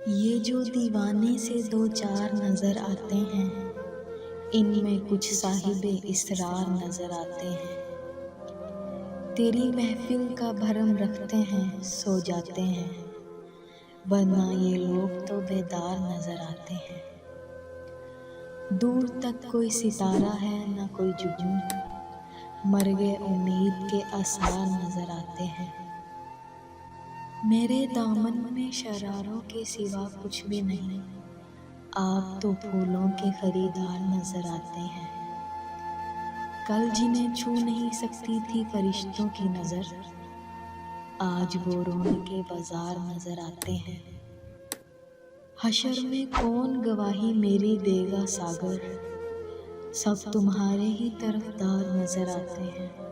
ये जो दीवाने से दो चार नजर आते हैं, इनमें कुछ साहिबे इसरार नजर आते हैं। तेरी महफिल का भरम रखते हैं, सो जाते हैं, वरना ये लोग तो बेदार नजर आते हैं। दूर तक कोई सितारा है ना कोई जुगनू, मर गए उम्मीद के आसार नजर आते हैं। मेरे दामन में शरारों के सिवा कुछ भी नहीं, आप तो फूलों के खरीदार नजर आते हैं। कल जिन्हें छू नहीं सकती थी फरिश्तों की नजर, आज वो रौनके बाजार नजर आते हैं। हशर में कौन गवाही मेरी देगा सागर, सब तुम्हारे ही तरफदार नजर आते हैं।